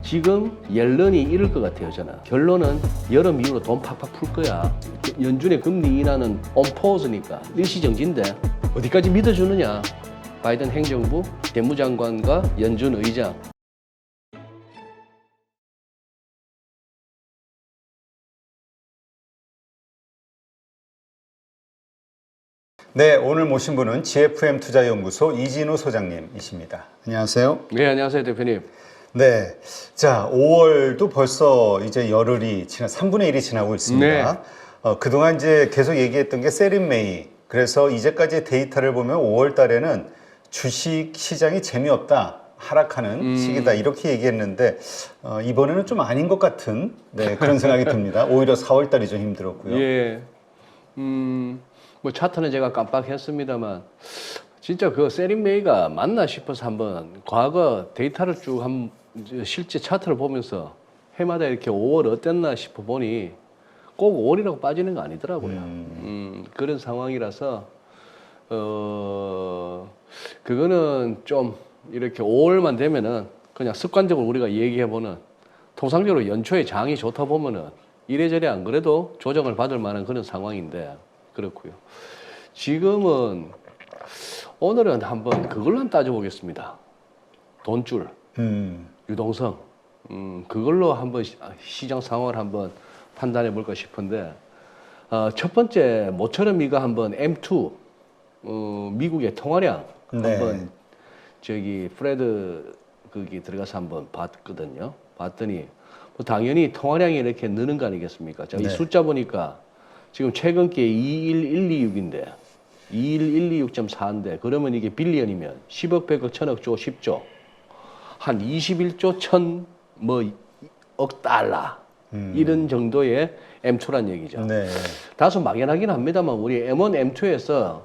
지금 옐런이 이럴 것 같아요, 저는. 결론은 여름 이후로 돈 팍팍 풀 거야. 연준의 금리 인하는 온포즈니까 일시정지인데 어디까지 믿어주느냐. 바이든 행정부, 재무장관과 연준 의장. 네, 오늘 모신 분은 GFM 투자연구소 이진우 소장님이십니다. 안녕하세요. 네, 안녕하세요, 대표님. 네, 자, 5월도 벌써 이제 열흘이 3분의 1이 지나고 있습니다. 네. 그동안 이제 계속 얘기했던 게 세린메이. 그래서 이제까지 데이터를 보면 5월 달에는 주식 시장이 재미없다. 하락하는 시기다 이렇게 얘기했는데 이번에는 좀 아닌 것 같은 그런 생각이 듭니다. 오히려 4월 달이 좀 힘들었고요. 예. 뭐 차트는 제가 깜빡했습니다만 진짜 그 세린메이가 맞나 싶어서 한번 과거 데이터를 쭉 실제 차트를 보면서 해마다 이렇게 5월 어땠나 싶어 보니 꼭 5월이라고 빠지는 거 아니더라고요. 그런 상황이라서 그거는 좀 이렇게 5월만 되면은 그냥 습관적으로 우리가 얘기해보는 통상적으로 연초에 장이 좋다 보면은 이래저래 안 그래도 조정을 받을 만한 그런 상황인데 그렇고요. 지금은 오늘은 한번 그걸로 한번 따져보겠습니다. 돈줄, 유동성, 그걸로 한번 시장 상황을 한번 판단해 볼까 싶은데 첫 번째 모처럼 이거 한번 M2 미국의 통화량 한번 저기 프레드 거기 들어가서 한번 봤거든요. 봤더니 뭐 당연히 통화량이 이렇게 느는 거 아니겠습니까? 자, 이 숫자 보니까 지금 최근 게 21126인데 21126.4인데 그러면 이게 빌리언이면 10억, 100억, 1000억, 조, 10조 한 21조 1000억 달러 이런 정도의 M2란 얘기죠. 네. 다소 막연하긴 합니다만 우리 M1, M2에서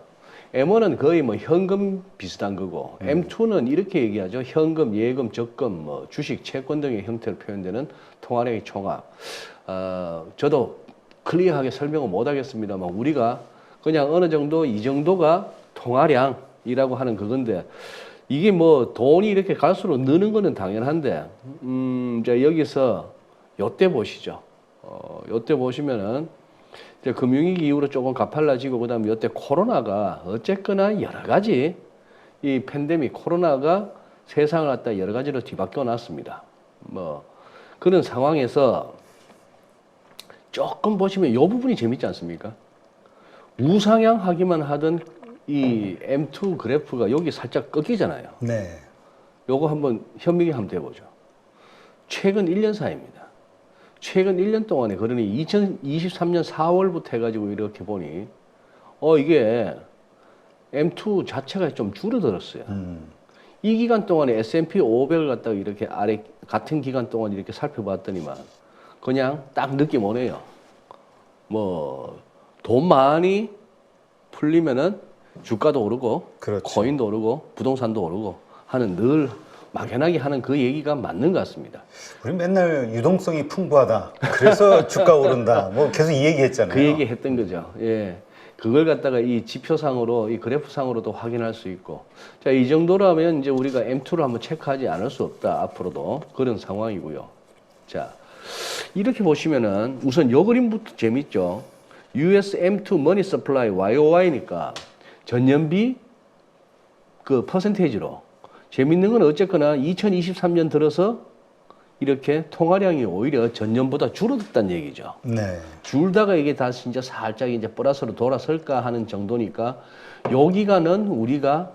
M1은 거의 뭐 현금 비슷한 거고 M2는 이렇게 얘기하죠. 현금, 예금, 적금, 뭐 주식, 채권 등의 형태로 표현되는 통화량의 총합. 저도 클리어하게 설명을 못 하겠습니다만 우리가 그냥 어느 정도 이 정도가 통화량이라고 하는 그건데 이게 뭐 돈이 이렇게 갈수록 느는 거는 당연한데 자 여기서 요때 보시죠. 요때 보시면은 이제 금융위기 이후로 조금 가팔라지고 그다음에 요때 코로나가 어쨌거나 여러 가지 이 팬데믹 코로나가 세상을 갖다 여러 가지로 뒤바뀌어 놨습니다. 뭐 그런 상황에서 조금 보시면 이 부분이 재밌지 않습니까? 우상향 하기만 하던 이 M2 그래프가 여기 살짝 꺾이잖아요. 네. 요거 한번 현미경 한번 대보죠. 최근 1년 사이입니다. 최근 1년 동안에 그러니 2023년 4월부터 해가지고 이렇게 보니 이게 M2 자체가 좀 줄어들었어요. 이 기간 동안에 S&P 500을 갖다가 이렇게 아래 같은 기간 동안 이렇게 살펴봤더니만 그냥 딱 느낌 오네요. 뭐 돈 많이 풀리면은 주가도 오르고 그렇죠. 코인도 오르고 부동산도 오르고 하는 늘 막연하게 하는 그 얘기가 맞는 것 같습니다. 우리 맨날 유동성이 풍부하다. 그래서 주가 오른다. 뭐 계속 이 얘기했잖아요. 그 얘기 했던 거죠. 예. 그걸 갖다가 이 지표상으로, 이 그래프상으로도 확인할 수 있고. 자, 이 정도라면 이제 우리가 M2를 한번 체크하지 않을 수 없다. 앞으로도. 그런 상황이고요. 자, 이렇게 보시면은 우선 요 그림부터 재밌죠. US M2 Money Supply YOY니까 전년비 그 퍼센테이지로. 재밌는 건 어쨌거나 2023년 들어서 이렇게 통화량이 오히려 전년보다 줄어들었다는 얘기죠. 네. 줄다가 이게 다 진짜 살짝 이제 플러스로 돌아설까 하는 정도니까 요 기간은 우리가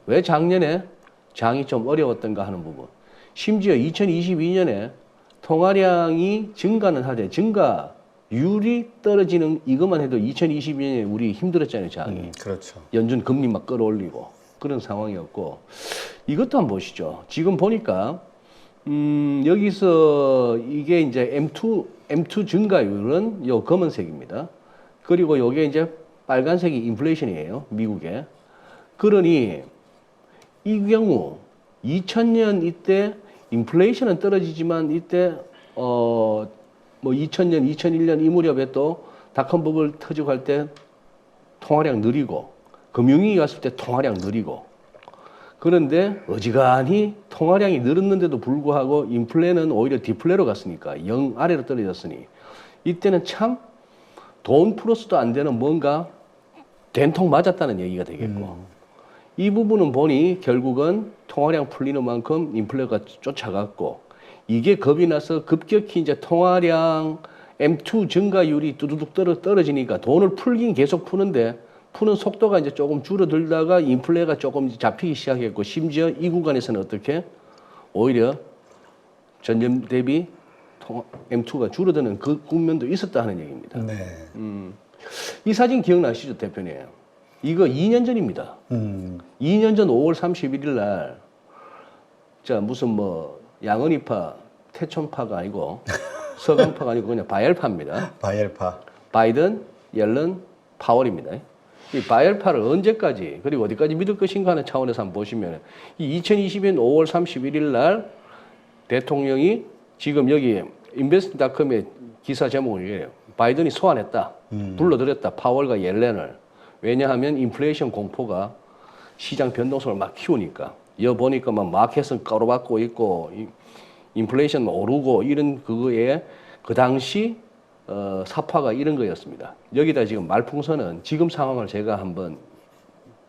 왜 작년에 장이 좀 어려웠던가 하는 부분. 심지어 2022년에 통화량이 증가는 하되 증가율이 떨어지는 이것만 해도 2022년에 우리 힘들었잖아요, 장이. 그렇죠. 연준 금리 막 끌어올리고 그런 상황이었고 이것도 한번 보시죠. 지금 보니까 여기서 이게 이제 M2 증가율은 요 검은색입니다. 그리고 요게 이제 빨간색이 인플레이션이에요. 미국에. 그러니 이 경우 2000년 이때 인플레이션은 떨어지지만 이때 뭐 2000년, 2001년 이 무렵에 또 닷컴 버블 터지고 할 때 통화량 느리고 금융위기 갔을 때 통화량 느리고 그런데 어지간히 통화량이 늘었는데도 불구하고 인플레는 오히려 디플레로 갔으니까 0 아래로 떨어졌으니 이때는 참 돈 플러스도 안 되는 뭔가 된통 맞았다는 얘기가 되겠고 이 부분은 보니 결국은 통화량 풀리는 만큼 인플레가 쫓아갔고 이게 겁이 나서 급격히 이제 통화량 M2 증가율이 뚜두둑 떨어지니까 돈을 풀긴 계속 푸는데 푸는 속도가 이제 조금 줄어들다가 인플레가 조금 잡히기 시작했고 심지어 이 구간에서는 어떻게 오히려 전년 대비 M2가 줄어드는 그 국면도 있었다 하는 얘기입니다. 네. 이 사진 기억나시죠, 대표님? 이거 2년 전입니다. 2년 전 5월 31일 날, 자, 무슨 뭐, 양언이파, 태촌파가 아니고, 서강파가 아니고 그냥 바이엘파입니다. 바이엘파. 바이든, 옐런, 파월입니다. 이 바이엘파를 언제까지, 그리고 어디까지 믿을 것인가 하는 차원에서 한번 보시면, 이 2020년 5월 31일 날 대통령이 지금 여기 인베스트닷컴의 기사 제목을 이래요. 바이든이 소환했다. 불러들였다. 파월과 옐렌을. 왜냐하면 인플레이션 공포가 시장 변동성을 막 키우니까. 여 보니까 막 마켓은 가로막고 있고 인플레이션 오르고 이런 그거에 그 당시 사파가 이런 거였습니다. 여기다 지금 말풍선은 지금 상황을 제가 한번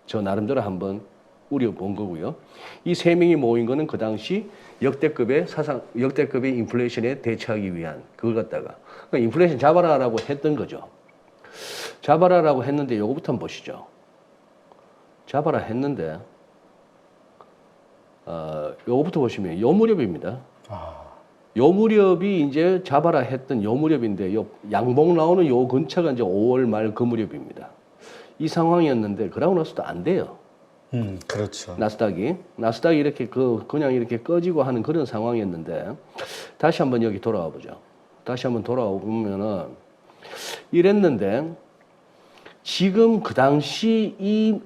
저 나름대로 한번 우려본 거고요. 이 세 명이 모인 거는 그 당시 역대급의 인플레이션에 대처하기 위한 그걸 갖다가 그러니까 인플레이션 잡아라라고 했던 거죠. 잡아라라고 했는데 요거부터 한번 보시죠. 잡아라 했는데 요거부터 보시면 요 무렵입니다. 요 무렵이 이제 잡아라 했던 요 무렵인데 요 양봉 나오는 요 근처가 이제 5월 말 그 무렵입니다. 이 상황이었는데 그러고 나서도 안 돼요. 그렇죠. 나스닥이 이렇게 그냥 이렇게 꺼지고 하는 그런 상황이었는데 다시 한번 여기 돌아와 보죠. 다시 한번 돌아오면은 이랬는데 지금 그 당시 이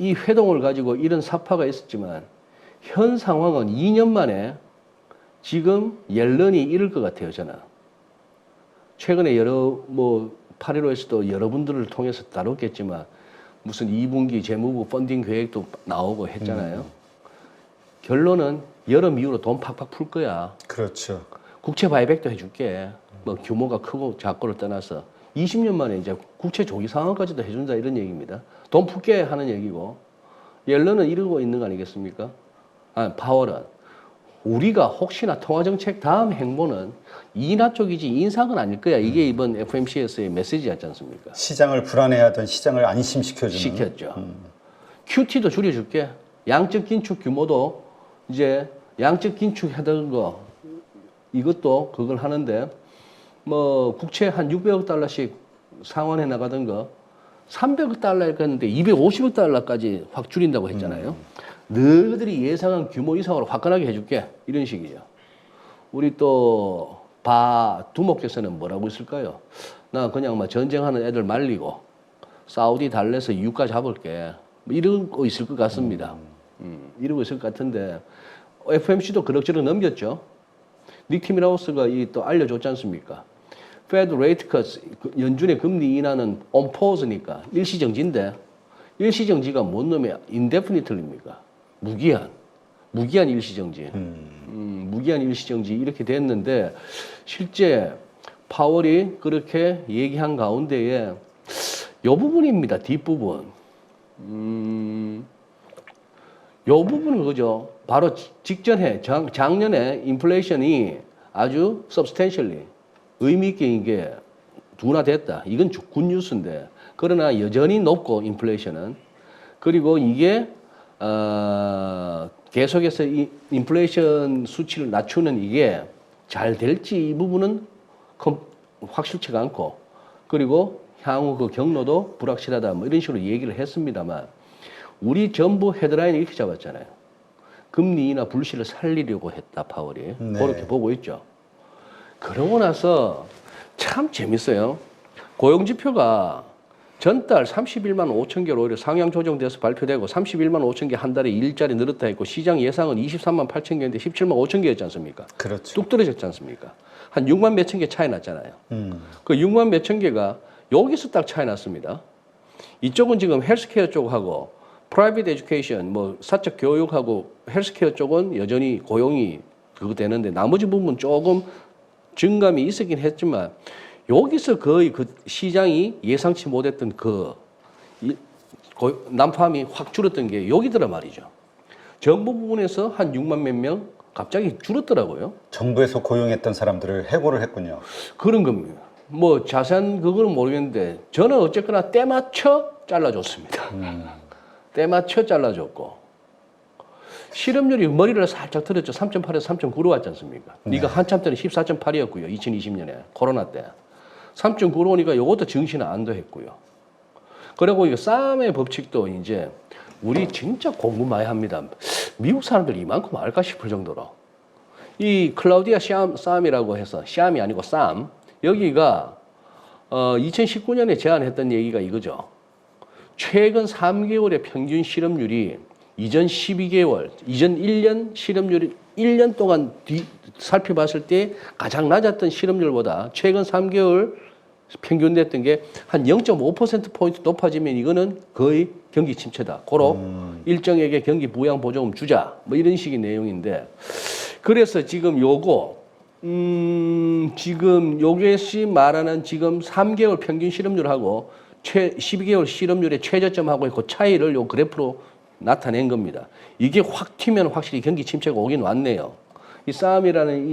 회동을 가지고 이런 사파가 있었지만 현 상황은 2년 만에 지금 옐런이 이럴 것 같아요, 저는. 최근에 여러 8.15에서도 여러분들을 통해서 다뤘겠지만 무슨 2분기 재무부 펀딩 계획도 나오고 했잖아요. 결론은 여름 이후로 돈 팍팍 풀 거야. 그렇죠. 국채 바이백도 해줄게. 뭐 규모가 크고 작고를 떠나서 20년 만에 이제 국채 조기 상환까지도 해준다 이런 얘기입니다. 돈 풀게 하는 얘기고 옐런은 이러고 있는 거 아니겠습니까? 파월은 우리가 혹시나 통화정책 다음 행보는 인하 쪽이지 인상은 아닐 거야. 이게 이번 FOMC에서의 메시지였지 않습니까? 시장을 불안해하던 시장을 안심시켜주는. 시켰죠. QT도 줄여줄게. 양적 긴축 규모도 이제 양적 긴축하던 거 이것도 그걸 하는데 뭐 국채 한 600억 달러씩 상환해 나가던 거 300억 달러를 했는데 250억 달러까지 확 줄인다고 했잖아요. 너희들이 예상한 규모 이상으로 화끈하게 해줄게. 이런 식이죠. 우리 또 두목께서는 뭐라고 있을까요? 나 그냥 막 전쟁하는 애들 말리고 사우디 달래서 유가 잡을게. 뭐 이런 거 있을 것 같습니다. 이러고 있을 것 같은데 FOMC도 그럭저럭 넘겼죠. 닉 티밀하우스가 또 알려줬지 않습니까? Fed rate cuts, 연준의 금리 인하는 on pause니까 일시정지인데 일시정지가 뭔 놈의 indefinitely입니까? 무기한 일시정지. 무기한 일시정지 이렇게 됐는데 실제 파월이 그렇게 얘기한 가운데에 요 부분입니다. 뒷부분. 요 부분은 그죠. 바로 직전에 작년에 인플레이션이 아주 substantially 의미 있게 이게 둔화됐다. 이건 굿뉴스인데 그러나 여전히 높고 인플레이션은 그리고 이게 계속해서 이 인플레이션 수치를 낮추는 이게 잘 될지 이 부분은 확실치가 않고 그리고 향후 그 경로도 불확실하다 뭐 이런 식으로 얘기를 했습니다만 우리 전부 헤드라인을 이렇게 잡았잖아요. 금리 인하 불씨를 살리려고 했다 파월이. 네. 그렇게 보고 있죠. 그러고 나서 참 재밌어요. 고용지표가 전달 31만 5천 개로 오히려 상향 조정돼서 발표되고 31만 5천 개 한 달에 일자리 늘었다 했고 시장 예상은 23만 8천 개인데 17만 5천 개였지 않습니까? 그렇죠. 뚝 떨어졌지 않습니까? 한 6만 몇천 개 차이 났잖아요. 그 6만 몇천 개가 여기서 딱 차이 났습니다. 이쪽은 지금 헬스케어 쪽하고 프라이빗 에듀케이션, 뭐 사적 교육하고 헬스케어 쪽은 여전히 고용이 그거 되는데 나머지 부분 조금 증감이 있었긴 했지만 여기서 거의 그 시장이 예상치 못했던 난파함이 확 줄었던 게 여기더라 말이죠. 정부 부분에서 한 6만 몇 명 갑자기 줄었더라고요. 정부에서 고용했던 사람들을 해고를 했군요. 그런 겁니다. 뭐 자세한 그거는 모르겠는데 저는 어쨌거나 때 맞춰 잘라줬습니다. 때 맞춰 잘라줬고 실업률이 머리를 살짝 들었죠. 3.8에서 3.9로 왔지 않습니까? 네가 한참 때는 14.8이었고요. 2020년에 코로나 때 3.9로 오니까 이것도 증시는 안도했고요. 그리고 이거 싸움의 법칙도 이제 우리 진짜 공부 많이 합니다. 미국 사람들 이만큼 알까 싶을 정도로 이 클라우디아 쌈이라고 해서 쌈이 아니고 쌈 여기가 2019년에 제안했던 얘기가 이거죠. 최근 3개월의 평균 실업률이 이전 12개월, 이전 1년 실업률이 1년 동안 살펴봤을 때 가장 낮았던 실업률보다 최근 3개월 평균 됐던 게 한 0.5%포인트 높아지면 이거는 거의 경기 침체다. 고로 일정에게 경기 부양 보조금 주자. 뭐 이런 식의 내용인데 그래서 지금 지금 요것이 말하는 지금 3개월 평균 실업률하고 12개월 실업률의 최저점하고의 그 차이를 요 그래프로 나타낸 겁니다. 이게 확 튀면 확실히 경기 침체가 오긴 왔네요. 이 싸움이라는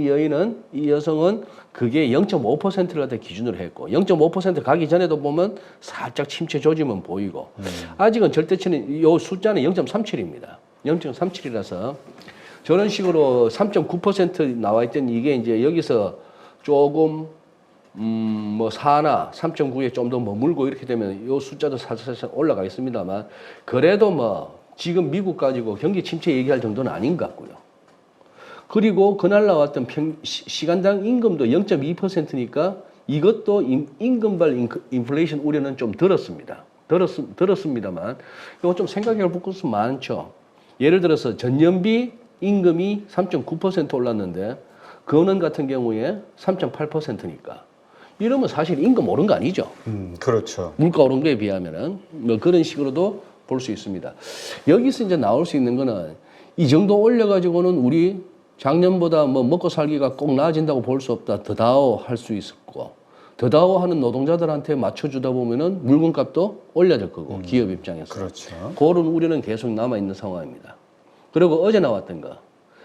이 여성은 그게 0.5%를 갖다 기준으로 했고 0.5% 가기 전에도 보면 살짝 침체 조짐은 보이고 아직은 절대치는 이 숫자는 0.37입니다. 0.37이라서 저런 식으로 3.9% 나와 있던 이게 이제 여기서 조금 뭐 4나 3.9에 좀 더 머물고 이렇게 되면 이 숫자도 살살 올라가겠습니다만 그래도 뭐 지금 미국 가지고 경기 침체 얘기할 정도는 아닌 것 같고요. 그리고 그날 나왔던 시간당 임금도 0.2%니까 이것도 임금발 인플레이션 우려는 좀 들었습니다. 들었습니다만 이거 좀 생각해 볼 것은 많죠. 예를 들어서 전년비 임금이 3.9% 올랐는데 그거는 같은 경우에 3.8%니까 이러면 사실 임금 오른 거 아니죠. 그렇죠. 물가 오른 거에 비하면은 뭐 그런 식으로도 볼 수 있습니다. 여기서 이제 나올 수 있는 거는 이 정도 올려가지고는 우리 작년보다 뭐 먹고 살기가 꼭 나아진다고 볼 수 없다. 더다오 할 수 있었고 더다오 하는 노동자들한테 맞춰주다 보면은 물건값도 올려야 될 거고 기업 입장에서. 그렇죠. 그런 우려는 계속 남아있는 상황입니다. 그리고 어제 나왔던 거.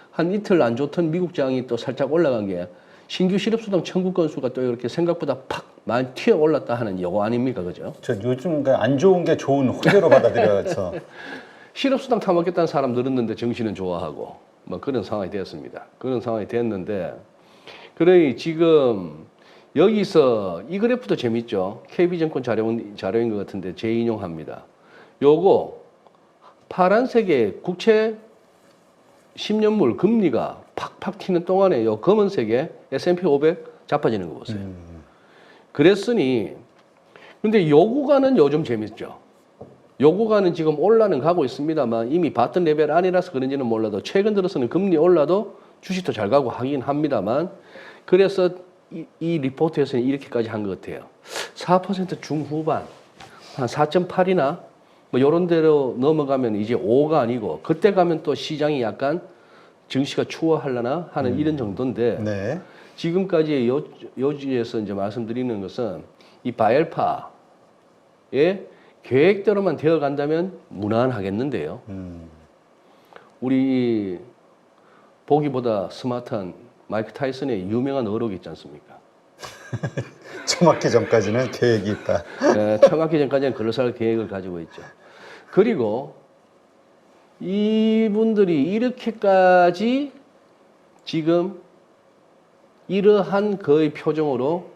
한 이틀 안 좋던 미국장이 또 살짝 올라간 게 신규 실업수당 청구 건수가 또 이렇게 생각보다 팍 많이 튀어 올랐다 하는 요거 아닙니까? 그죠? 저 요즘 안 좋은 게 좋은 호재로 받아들여서 실업수당 타먹겠다는 사람 늘었는데 정신은 좋아하고 뭐 그런 상황이 되었습니다. 그런 상황이 됐는데 그러니 지금 여기서 이 그래프도 재밌죠. KB증권 자료인 것 같은데 재인용합니다. 요거 파란색의 국채 10년물 금리가 팍팍 튀는 동안에 요 검은색의 S&P 500 자빠지는 거 보세요. 그랬으니 근데 요 구간은 요즘 재밌죠. 요 구간은 지금 올라는 가고 있습니다만 이미 봤던 레벨 아니라서 그런지는 몰라도 최근 들어서는 금리 올라도 주식도 잘 가고 하긴 합니다만 그래서 이 리포트에서는 이렇게까지 한 것 같아요. 4% 중후반 한 4.8이나 뭐 요런 대로 넘어가면 이제 5가 아니고 그때 가면 또 시장이 약간 증시가 추월하려나 하는 이런 정도인데 네. 지금까지 요지에서 이제 말씀드리는 것은 이 바이엘파의 계획대로만 되어 간다면 무난하겠는데요. 우리 보기보다 스마트한 마이크 타이슨의 유명한 어록이 있지 않습니까? 처맞기 전까지는 계획이 있다. 네, 처맞기 전까지는 글로살 계획을 가지고 있죠. 그리고 이분들이 이렇게까지 지금 이러한 거의 표정으로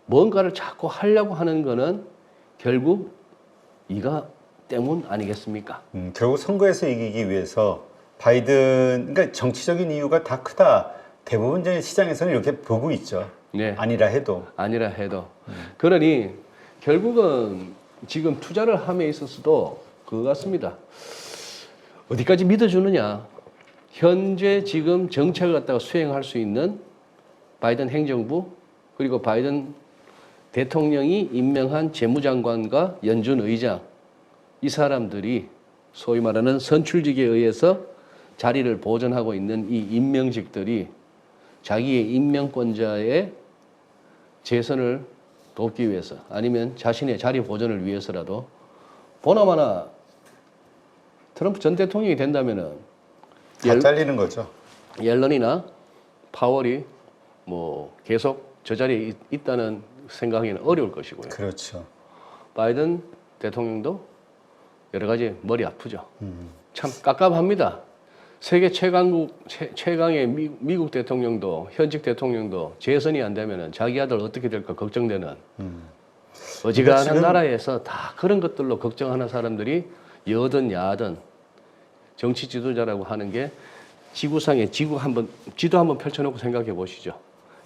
뭔가를 자꾸 하려고 하는 거는 결국 이가 때문 아니겠습니까? 결국 선거에서 이기기 위해서 바이든, 그러니까 정치적인 이유가 다 크다. 대부분 이제 시장에서는 이렇게 보고 있죠. 네. 아니라 해도. 그러니 결국은 지금 투자를 함에 있어서도 그거 같습니다. 어디까지 믿어주느냐. 현재 지금 정책을 갖다가 수행할 수 있는 바이든 행정부 그리고 바이든 대통령이 임명한 재무장관과 연준 의장 이 사람들이 소위 말하는 선출직에 의해서 자리를 보존하고 있는 이 임명직들이 자기의 임명권자의 재선을 돕기 위해서 아니면 자신의 자리 보존을 위해서라도 보나마나 트럼프 전 대통령이 된다면은 다 잘리는 거죠. 옐런이나 파월이 뭐 계속 저 자리에 있다는 생각하기는 어려울 것이고요. 그렇죠. 바이든 대통령도 여러 가지 머리 아프죠. 참 깝깝합니다. 세계 최강의 미국 대통령도 현직 대통령도 재선이 안 되면은 자기 아들 어떻게 될까 걱정되는 어지간한 지금 나라에서 다 그런 것들로 걱정하는 사람들이 여든 야든 정치 지도자라고 하는 게 지구상에 지도 한번 펼쳐놓고 생각해 보시죠.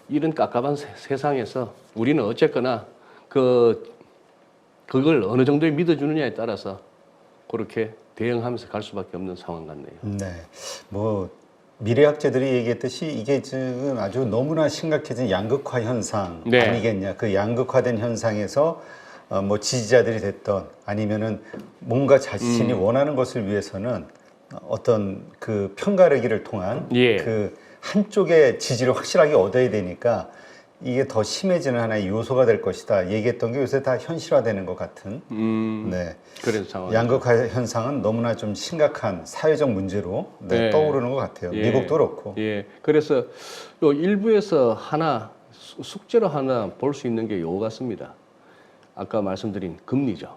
이런 깝깝한 세상에서 우리는 어쨌거나 그걸 어느 정도에 믿어주느냐에 따라서 그렇게 대응하면서 갈 수밖에 없는 상황 같네요. 네. 뭐 미래학자들이 얘기했듯이 이게 지금 아주 너무나 심각해진 양극화 현상 네. 아니겠냐. 그 양극화된 현상에서 뭐 지지자들이 됐던 아니면은 뭔가 자신이 원하는 것을 위해서는 어떤 그 편가르기를 통한 예. 그 한쪽의 지지를 확실하게 얻어야 되니까 이게 더 심해지는 하나의 요소가 될 것이다. 얘기했던 게 요새 다 현실화되는 것 같은. 네. 그런 상황. 양극화 현상은 너무나 좀 심각한 사회적 문제로 네. 떠오르는 것 같아요. 예. 미국도 그렇고. 예. 그래서 요 일부에서 하나 숙제로 하나 볼 수 있는 게 요 같습니다. 아까 말씀드린 금리죠.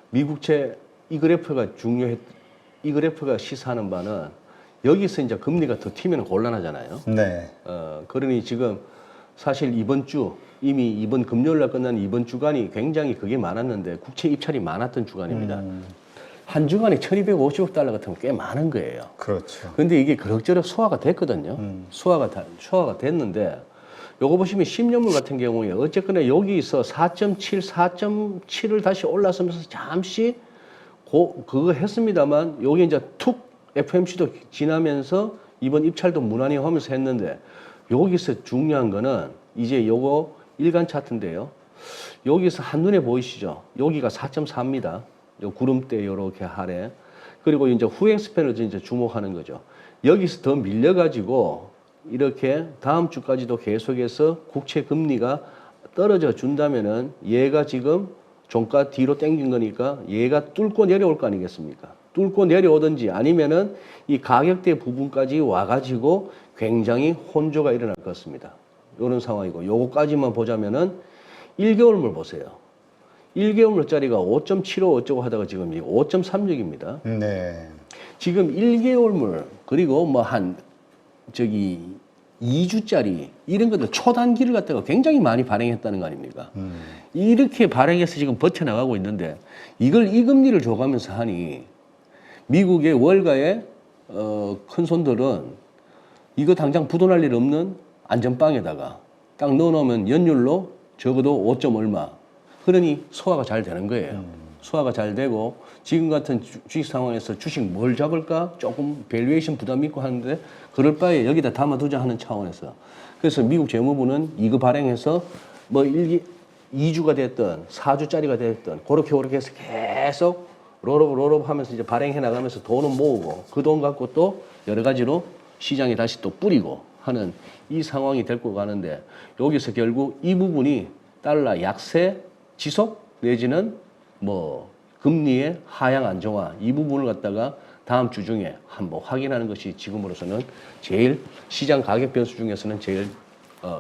미국채 이 그래프가 이 그래프가 시사하는 바는 여기서 이제 금리가 더 튀면 곤란하잖아요. 네. 그러니 지금 사실 이미 이번 금요일 날 끝난 이번 주간이 굉장히 그게 많았는데 국채 입찰이 많았던 주간입니다. 한 주간에 1250억 달러 같으면 꽤 많은 거예요. 그렇죠. 근데 이게 그럭저럭 소화가 됐거든요. 소화가 됐는데 요거 보시면 10년물 같은 경우에 어쨌거나 여기서 4.7을 다시 올라서면서 잠시 그거 했습니다만 여기 이제 툭 FMC도 지나면서 이번 입찰도 무난히 하면서 했는데 여기서 중요한 거는 이제 요거 일간 차트인데요. 여기서 한눈에 보이시죠? 여기가 4.4입니다. 요 구름대 요렇게 아래. 그리고 이제 후행 스팬을 이제 주목하는 거죠. 여기서 더 밀려가지고 이렇게 다음 주까지도 계속해서 국채 금리가 떨어져 준다면은 얘가 지금 종가 뒤로 당긴 거니까 얘가 뚫고 내려올 거 아니겠습니까? 뚫고 내려오든지 아니면은 이 가격대 부분까지 와가지고 굉장히 혼조가 일어날 것 같습니다. 이런 상황이고 요거까지만 보자면은 1개월물 보세요. 1개월물짜리가 5.75 어쩌고 하다가 지금 5.36입니다. 네. 지금 1개월물 그리고 뭐 한 2주짜리 이런 것들 초단기를 갖다가 굉장히 많이 발행했다는 거 아닙니까? 이렇게 발행해서 지금 버텨나가고 있는데 이걸 이 금리를 줘가면서 하니 미국의 월가의 큰 손들은 이거 당장 부도날 일 없는 안전빵에다가 딱 넣어놓으면 연율로 적어도 5점 얼마. 그러니 소화가 잘 되는 거예요. 소화가 잘 되고 지금 같은 주식 상황에서 주식 뭘 잡을까 조금 밸류에이션 부담 있고 하는데 그럴 바에 여기다 담아두자 하는 차원에서 그래서 미국 재무부는 이거 발행해서 뭐 2주가 됐든 4주짜리가 됐든 그렇게 해서 계속 롤업 하면서 이제 발행해 나가면서 돈은 모으고 그 돈 갖고 또 여러 가지로 시장에 다시 또 뿌리고 하는 이 상황이 될 거 가는데 여기서 결국 이 부분이 달러 약세 지속 내지는 뭐 금리의 하향 안정화 이 부분을 갖다가 다음 주 중에 한번 확인하는 것이 지금으로서는 제일 시장 가격 변수 중에서는 제일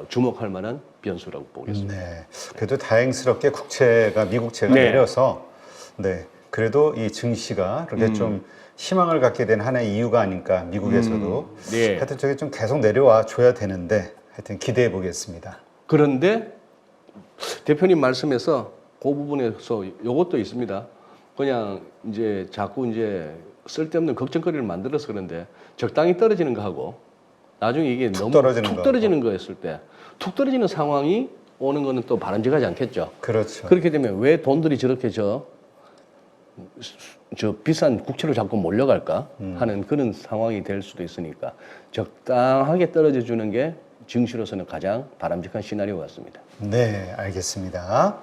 주목할 만한 변수라고 보겠습니다. 네. 그래도 다행스럽게 미국채가 네. 내려서 네. 그래도 이 증시가 그렇게 좀 희망을 갖게 된 하나의 이유가 아닐까 미국에서도 네. 하여튼 저게 좀 계속 내려와 줘야 되는데 하여튼 기대해 보겠습니다. 그런데 대표님 말씀에서 그 부분에서 요것도 있습니다. 그냥 이제 자꾸 이제 쓸데없는 걱정거리를 만들어서 그런데 적당히 떨어지는 거 하고 나중에 이게 너무 툭 떨어지는 거였을 때 툭 떨어지는 상황이 오는 거는 또 바람직하지 않겠죠. 그렇죠. 그렇게 되면 왜 돈들이 저렇게 저 비싼 국채로 자꾸 몰려갈까 하는 그런 상황이 될 수도 있으니까 적당하게 떨어져 주는 게 증시로서는 가장 바람직한 시나리오 같습니다. 네, 알겠습니다.